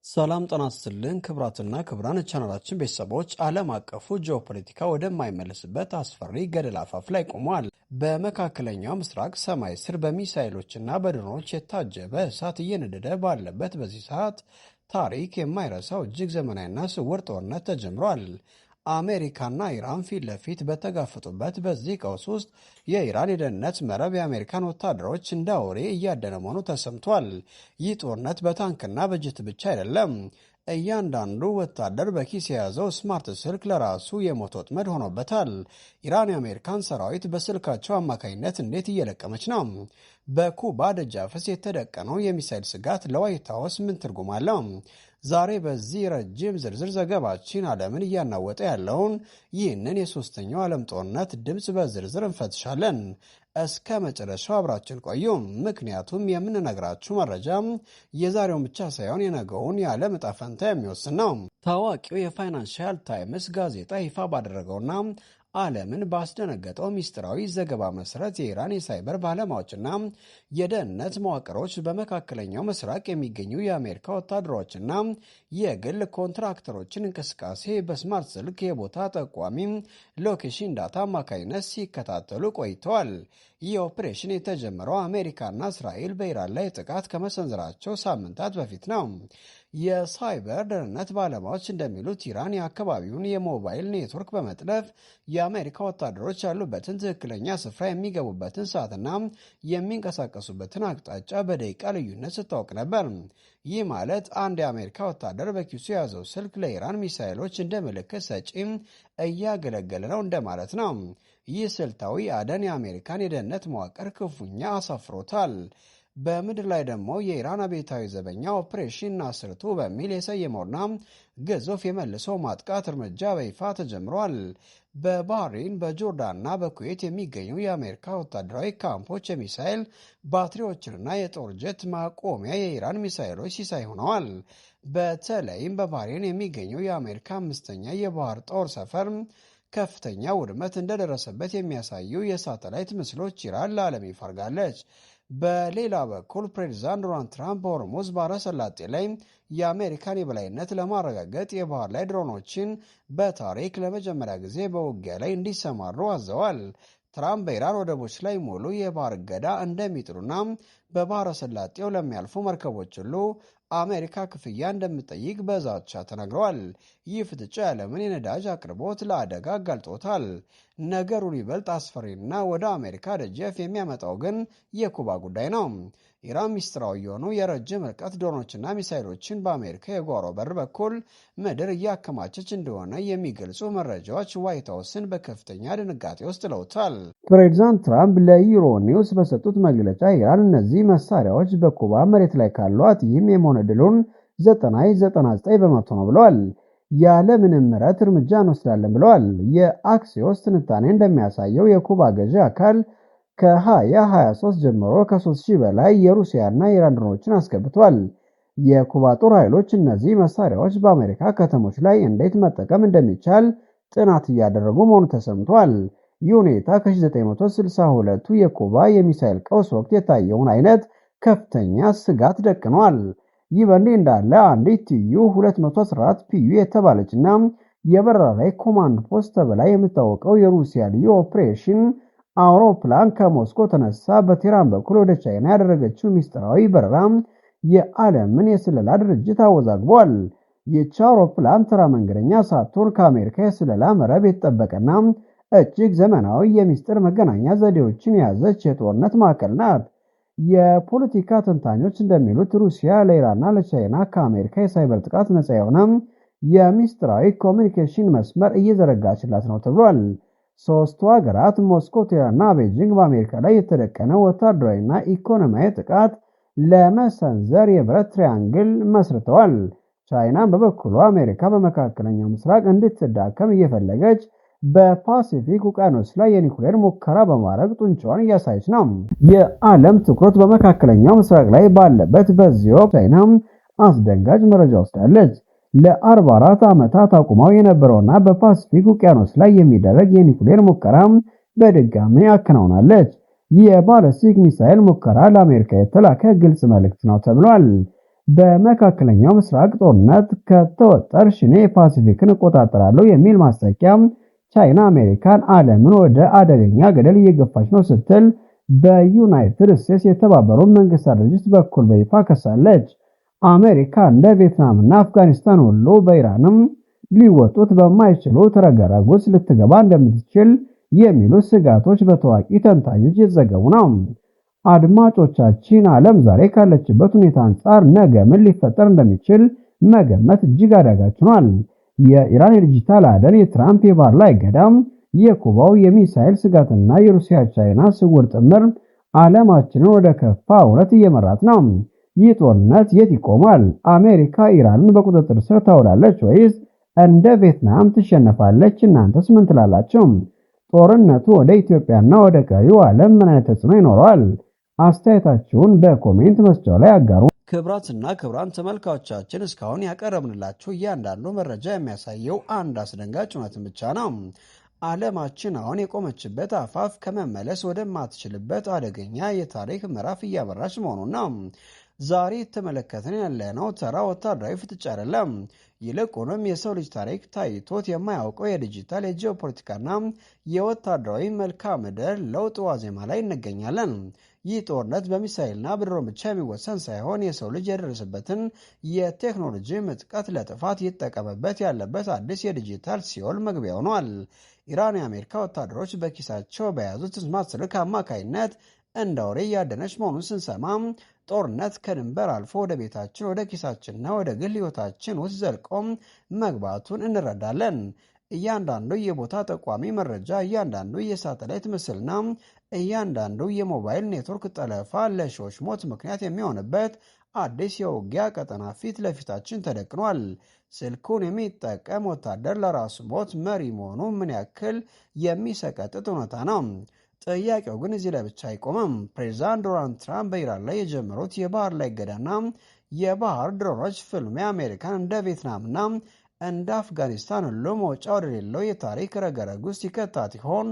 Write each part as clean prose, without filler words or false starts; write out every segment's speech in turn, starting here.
ሰላም ጤና ይስጥልን ክቡራትና ክቡራን ቻናላችን ቤተሰቦች ዓለም አቀፉ ጂኦፖለቲካ ወደማይመለስበት አስፈሪ ገደል አፋፍ ላይ ቆሟል። በመካከለኛው ምስራቅ ሰማይ ስር በሚሳኤሎችና በድሮኖች የታጀበ እሳት እየነደደ ባለበት በዚህ ሰዓት ታሪክ የማይረሳው እጅግ ዘመናዊና ስውር ጦርነት ተጀምሯል። አሜሪካና ኢራን ፊት ለፊት በተጋፈጡበት በዚህ ቀውስ ውስጥ የኢራን የደህንነት መረብ የአሜሪካን ወታደሮች እንደ አውሬ እያደነ መሆኑ ተሰምቷል። ይህ ጦርነት በታንክና በጀት ብቻ አይደለም። እያንዳንዱ ወታደር በኪስ የያዘው ስማርት ስልክ ለራሱ የሞት ወጥመድ ሆኖበታል። ኢራን የአሜሪካን ሰራዊት በስልካቸው አማካኝነት እንዴት እየለቀመች ነው? በኩባ ደጃፍስ የተደቀነው የሚሳይል ስጋት ለዋይት ሀውስ ምን ትርጉም አለው? ዛሬ በዚህ ረጅም ዝርዝር ዘገባችን ዓለምን እያናወጠ ያለውን ይህንን የሶስተኛው ዓለም ጦርነት ድምፅ በዝርዝር እንፈትሻለን። እስከ መጨረሻው አብራችን ቆዩ። ምክንያቱም የምንነግራችሁ መረጃ የዛሬውን ብቻ ሳይሆን የነገውን የዓለም ዕጣ ፈንታ የሚወስን ነው። ታዋቂው የፋይናንሻል ታይምስ ጋዜጣ ይፋ ባደረገውና ዓለምን ባስደነገጠው ሚስጥራዊ ዘገባ መሰረት የኢራን የሳይበር ባለሙያዎችና የደህንነት መዋቅሮች በመካከለኛው ምስራቅ የሚገኙ የአሜሪካ ወታደሮችና የግል ኮንትራክተሮችን እንቅስቃሴ በስማርት ስልክ የቦታ ጠቋሚ ሎኬሽን ዳታ አማካኝነት ሲከታተሉ ቆይተዋል። ይህ ኦፕሬሽን የተጀመረው አሜሪካና እስራኤል በኢራን ላይ ጥቃት ከመሰንዘራቸው ሳምንታት በፊት ነው። የሳይበር ደህንነት ባለሙያዎች እንደሚሉት ኢራን የአካባቢውን የሞባይል ኔትወርክ በመጥለፍ የአሜሪካ ወታደሮች ያሉበትን ትክክለኛ ስፍራ የሚገቡበትን ሰዓትና የሚንቀሳቀሱበትን አቅጣጫ በደቂቃ ልዩነት ስታውቅ ነበር። ይህ ማለት አንድ የአሜሪካ ወታደር በኪሱ የያዘው ስልክ ለኢራን ሚሳይሎች እንደ ምልክት ሰጪም እያገለገለ ነው እንደማለት ነው። ይህ ስልታዊ አደን የአሜሪካን የደህንነት መዋቅር ክፉኛ አሳፍሮታል። በምድር ላይ ደግሞ የኢራን አብዮታዊ ዘበኛ ኦፕሬሽን ናስርቱ በሚል የሰየመውና ግዙፍ የመልሶ ማጥቃት እርምጃ በይፋ ተጀምሯል። በባህሬን በጆርዳንና በኩዌት የሚገኙ የአሜሪካ ወታደራዊ ካምፖች የሚሳይል ባትሪዎችንና የጦር ጀት ማቆሚያ የኢራን ሚሳይሎች ሲሳይ ሆነዋል። በተለይም በባህሬን የሚገኘው የአሜሪካ አምስተኛ የባህር ጦር ሰፈር ከፍተኛ ውድመት እንደደረሰበት የሚያሳዩ የሳተላይት ምስሎች ኢራን ለዓለም ይፋ አድርጋለች። በሌላ በኩል ፕሬዚዳንት ዶናልድ ትራምፕ በሆርሙዝ ባህረ ሰላጤ ላይ የአሜሪካን የበላይነት ለማረጋገጥ የባህር ላይ ድሮኖችን በታሪክ ለመጀመሪያ ጊዜ በውጊያ ላይ እንዲሰማሩ አዘዋል። ትራምፕ በኢራን ወደቦች ላይ ሙሉ የባህር እገዳ እንደሚጥሉና በባህረ ሰላጤው ለሚያልፉ መርከቦች ሁሉ አሜሪካ ክፍያ እንደምትጠይቅ በዛቻ ተናግረዋል። ይህ ፍጥጫ የዓለምን የነዳጅ አቅርቦት ለአደጋ አጋልጦታል። ነገሩን ይበልጥ አስፈሪና ወደ አሜሪካ ደጃፍ የሚያመጣው ግን የኩባ ጉዳይ ነው። ኢራን ሚስጥራዊ የሆኑ የረጅም ርቀት ድሮኖችና ሚሳይሎችን በአሜሪካ የጓሮ በር በኩል ምድር እያከማቸች እንደሆነ የሚገልጹ መረጃዎች ዋይት ሀውስን በከፍተኛ ድንጋጤ ውስጥ ለውታል። ፕሬዚዳንት ትራምፕ ለዩሮ ኒውስ በሰጡት መግለጫ ኢራን እነዚህ መሳሪያዎች በኩባ መሬት ላይ ካሏት ይህም የመሆን ዕድሉን 99 በመቶ ነው ብለዋል። ያለ ምንም ምሕረት እርምጃ እንወስዳለን ብለዋል። የአክሲዮስ ትንታኔ እንደሚያሳየው የኩባ ገዢ አካል ከ2023 ጀምሮ ከ3000 በላይ የሩሲያና የኢራን ድሮኖችን አስገብቷል። የኩባ ጦር ኃይሎች እነዚህ መሳሪያዎች በአሜሪካ ከተሞች ላይ እንዴት መጠቀም እንደሚቻል ጥናት እያደረጉ መሆኑ ተሰምቷል። ይህ ሁኔታ ከ1962ቱ የኩባ የሚሳኤል ቀውስ ወቅት የታየውን አይነት ከፍተኛ ስጋት ደቅኗል። ይህ በእንዲህ እንዳለ አንዲት ቲዩ 214 ፒዩ የተባለችና የበረራ ላይ ኮማንድ ፖስት ተብላ የምታወቀው የሩሲያ ልዩ ኦፕሬሽን አውሮፕላን ከሞስኮ ተነሳ በቴህራን በኩል ወደ ቻይና ያደረገችው ሚስጥራዊ በረራ የዓለምን የስለላ ድርጅት አወዛግቧል። ይህች አውሮፕላን ተራ መንገደኛ ሳትሆን ከአሜሪካ የስለላ መረብ የተጠበቀና እጅግ ዘመናዊ የሚስጥር መገናኛ ዘዴዎችን የያዘች የጦርነት ማዕከል ናት። የፖለቲካ ተንታኞች እንደሚሉት ሩሲያ ለኢራንና ለቻይና ከአሜሪካ የሳይበር ጥቃት ነፃ የሆነ የሚስጥራዊ ኮሚኒኬሽን መስመር እየዘረጋችላት ነው ተብሏል። ሶስቱ ሀገራት ሞስኮ፣ ቴህራንና ቤጂንግ በአሜሪካ ላይ የተደቀነ ወታደራዊና ኢኮኖሚያዊ ጥቃት ለመሰንዘር የብረት ትሪያንግል መስርተዋል። ቻይናም በበኩሉ አሜሪካ በመካከለኛው ምስራቅ እንድትዳከም እየፈለገች በፓሲፊክ ውቅያኖስ ላይ የኒኩሌር ሙከራ በማድረግ ጡንቻዋን እያሳየች ነው። የዓለም ትኩረት በመካከለኛው ምስራቅ ላይ ባለበት በዚህ ወቅት ቻይና አስደንጋጭ መረጃ ወስዳለች። ለ44 ዓመታት አቁማው የነበረውና በፓሲፊክ ውቅያኖስ ላይ የሚደረግ የኒኩሌር ሙከራ በድጋሚ አከናውናለች። ይህ የባለስቲክ ሚሳኤል ሙከራ ለአሜሪካ የተላከ ግልጽ መልእክት ነው ተብሏል። በመካከለኛው ምስራቅ ጦርነት ከተወጠርሽ እኔ ፓሲፊክን እቆጣጠራለሁ የሚል ማስጠንቀቂያ ቻይና አሜሪካን ዓለምን ወደ አደገኛ ገደል እየገፋች ነው ስትል በዩናይትድ ስቴትስ የተባበሩት መንግስታት ድርጅት በኩል በይፋ ከሳለች። አሜሪካ እንደ ቪየትናምና አፍጋኒስታን ሁሉ በኢራንም ሊወጡት በማይችሉት ረግረግ ውስጥ ልትገባ እንደምትችል የሚሉት ስጋቶች በታዋቂ ተንታኞች የተዘገቡ ነው። አድማጮቻችን፣ ዓለም ዛሬ ካለችበት ሁኔታ አንጻር ነገ ምን ሊፈጠር እንደሚችል መገመት እጅግ አዳጋች ሆኗል። የኢራን የዲጂታል አደን፣ የትራምፕ የባህር ላይ እገዳም፣ የኩባው የሚሳኤል ስጋትና የሩሲያ ቻይና ስውር ጥምር ዓለማችንን ወደ ከፋ እውነት እየመራት ነው። ይህ ጦርነት የት ይቆማል? አሜሪካ ኢራንን በቁጥጥር ስር ታውላለች ወይስ እንደ ቪየትናም ትሸነፋለች? እናንተስ ምን ትላላችሁ? ጦርነቱ ወደ ኢትዮጵያና ወደ ቀሪው ዓለም ምን አይነት ተጽዕኖ ይኖረዋል? አስተያየታችሁን በኮሜንት መስጫው ላይ አጋሩ። ክቡራትና ክቡራን ተመልካቾቻችን እስካሁን ያቀረብንላችሁ እያንዳንዱ መረጃ የሚያሳየው አንድ አስደንጋጭ እውነትን ብቻ ነው። ዓለማችን አሁን የቆመችበት አፋፍ ከመመለስ ወደማትችልበት አደገኛ የታሪክ ምዕራፍ እያበራች መሆኑን ነው። ዛሬ የተመለከትን ያለነው ተራ ወታደራዊ ፍጥጫ አይደለም። ይልቁንም የሰው ልጅ ታሪክ ታይቶት የማያውቀው የዲጂታል የጂኦፖለቲካና የወታደራዊ መልክዓ ምድር ለውጥ ዋዜማ ላይ እንገኛለን። ይህ ጦርነት በሚሳኤልና በድሮን ብቻ የሚወሰን ሳይሆን የሰው ልጅ የደረሰበትን የቴክኖሎጂ ምጥቀት ለጥፋት ይጠቀምበት ያለበት አዲስ የዲጂታል ሲኦል መግቢያ ሆኗል። ኢራን የአሜሪካ ወታደሮች በኪሳቸው በያዙት ስማርት ስልክ አማካይነት እንደ አውሬ እያደነች መሆኑን ስንሰማ ጦርነት ከድንበር አልፎ ወደ ቤታችን፣ ወደ ኪሳችንና ወደ ግል ሕይወታችን ውስጥ ዘልቆም መግባቱን እንረዳለን። እያንዳንዱ የቦታ ጠቋሚ መረጃ፣ እያንዳንዱ የሳተላይት ምስልና እያንዳንዱ የሞባይል ኔትወርክ ጠለፋ ለሺዎች ሞት ምክንያት የሚሆንበት አዲስ የውጊያ ቀጠና ፊት ለፊታችን ተደቅኗል። ስልኩን የሚጠቀም ወታደር ለራሱ ሞት መሪ መሆኑ ምን ያክል የሚሰቀጥጥ እውነታ ነው። ጥያቄው ግን እዚህ ላይ ብቻ አይቆምም። ፕሬዚዳንት ዶናልድ ትራምፕ በኢራን ላይ የጀመሩት የባህር ላይ እገዳና የባህር ድሮኖች ፍልሚያ አሜሪካን እንደ ቪየትናምና እንደ አፍጋኒስታን ሁሉ መውጫ ወደሌለው የታሪክ ረገረግ ውስጥ ይከታት ይሆን?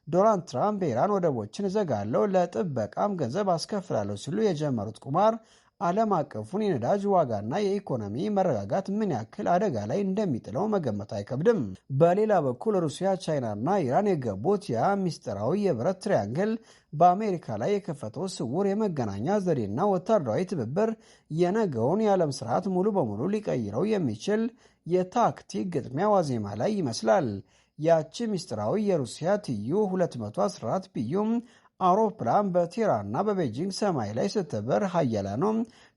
ዶናልድ ትራምፕ የኢራን ወደቦችን እዘጋለሁ፣ ለጥበቃም ገንዘብ አስከፍላለሁ ሲሉ የጀመሩት ቁማር ዓለም አቀፉን የነዳጅ ዋጋና የኢኮኖሚ መረጋጋት ምን ያክል አደጋ ላይ እንደሚጥለው መገመት አይከብድም። በሌላ በኩል ሩሲያ፣ ቻይናና ኢራን የገቡት ያ ሚስጥራዊ የብረት ትሪያንግል በአሜሪካ ላይ የከፈተው ስውር የመገናኛ ዘዴና ወታደራዊ ትብብር የነገውን የዓለም ስርዓት ሙሉ በሙሉ ሊቀይረው የሚችል የታክቲክ ግጥሚያ ዋዜማ ላይ ይመስላል። ያቺ ሚስጥራዊ የሩሲያ ቲዩ 214 ፒዩም አውሮፕላን በቴህራንና በቤጂንግ ሰማይ ላይ ስትበር ሀያላኑ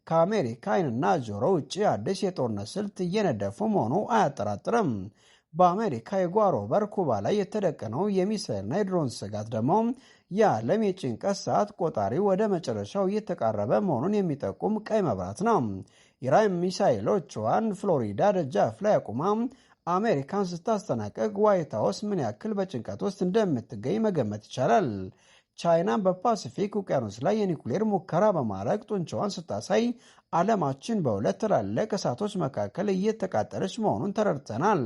ከአሜሪካ ዓይንና ጆሮ ውጭ አዲስ የጦርነት ስልት እየነደፉ መሆኑ አያጠራጥርም። በአሜሪካ የጓሮ በር ኩባ ላይ የተደቀነው የሚሳኤልና የድሮን ስጋት ደግሞ የዓለም የጭንቀት ሰዓት ቆጣሪ ወደ መጨረሻው እየተቃረበ መሆኑን የሚጠቁም ቀይ መብራት ነው። ኢራን ሚሳኤሎቿን ፍሎሪዳ ደጃፍ ላይ አቁማ አሜሪካን ስታስጠናቀቅ ዋይት ሀውስ ምን ያክል በጭንቀት ውስጥ እንደምትገኝ መገመት ይቻላል። ቻይና በፓሲፊክ ውቅያኖስ ላይ የኒኩሌር ሙከራ በማድረግ ጡንቻዋን ስታሳይ ዓለማችን በሁለት ትላልቅ እሳቶች መካከል እየተቃጠለች መሆኑን ተረድተናል።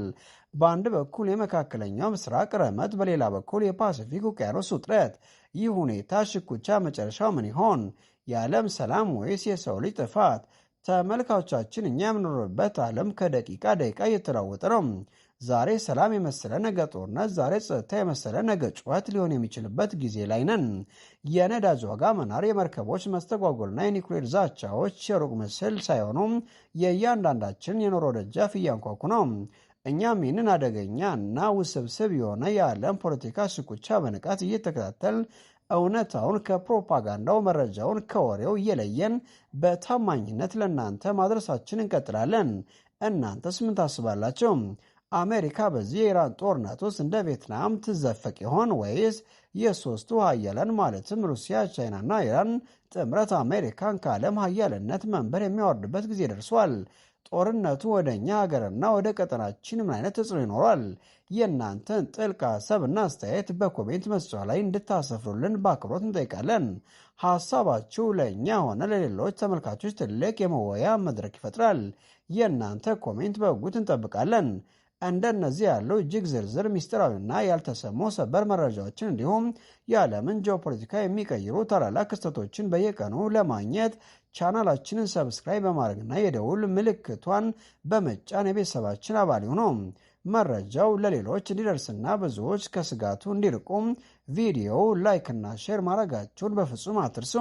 በአንድ በኩል የመካከለኛው ምስራቅ ረመጥ፣ በሌላ በኩል የፓሲፊክ ውቅያኖስ ውጥረት። ይህ ሁኔታ ሽኩቻ መጨረሻው ምን ይሆን? የዓለም ሰላም ወይስ የሰው ልጅ ጥፋት? ተመልካቾቻችን፣ እኛ የምንኖርበት ዓለም ከደቂቃ ደቂቃ እየተለወጠ ነው። ዛሬ ሰላም የመሰለ ነገ ጦርነት፣ ዛሬ ጸጥታ የመሰለ ነገ ጩኸት ሊሆን የሚችልበት ጊዜ ላይ ነን። የነዳጅ ዋጋ መናር፣ የመርከቦች መስተጓጎልና የኒኩሌር ዛቻዎች የሩቅ ምስል ሳይሆኑ የእያንዳንዳችን የኑሮ ደጃፍ እያንኳኩ ነው። እኛም ይህንን አደገኛ እና ውስብስብ የሆነ የዓለም ፖለቲካ ሽኩቻ በንቃት እየተከታተል እውነታውን ከፕሮፓጋንዳው፣ መረጃውን ከወሬው እየለየን በታማኝነት ለእናንተ ማድረሳችን እንቀጥላለን። እናንተስ ምን ታስባላችሁ? አሜሪካ በዚህ የኢራን ጦርነት ውስጥ እንደ ቪየትናም ትዘፈቅ ይሆን ወይስ የሶስቱ ሀያላን ማለትም ሩሲያ፣ ቻይናና ኢራን ጥምረት አሜሪካን ከዓለም ሀያልነት መንበር የሚያወርድበት ጊዜ ደርሷል? ጦርነቱ ወደ እኛ ሀገርና ወደ ቀጠናችን ምን አይነት ተጽዕኖ ይኖራል? የእናንተን ጥልቅ ሀሳብና አስተያየት በኮሜንት መስጫ ላይ እንድታሰፍሩልን በአክብሮት እንጠይቃለን። ሀሳባችሁ ለእኛ ሆነ ለሌሎች ተመልካቾች ትልቅ የመወያ መድረክ ይፈጥራል። የእናንተ ኮሜንት በጉጉት እንጠብቃለን። እንደነዚህ ያሉ እጅግ ዝርዝር ሚስጥራዊና ያልተሰሙ ሰበር መረጃዎችን እንዲሁም የዓለምን ጂኦፖለቲካ የሚቀይሩ ታላላቅ ክስተቶችን በየቀኑ ለማግኘት ቻናላችንን ሰብስክራይብ በማድረግና የደውል ምልክቷን በመጫን የቤተሰባችን አባል ይሁኑ። መረጃው ለሌሎች እንዲደርስና ብዙዎች ከስጋቱ እንዲርቁም ቪዲዮው ላይክና ሼር ማድረጋችሁን በፍጹም አትርሱ።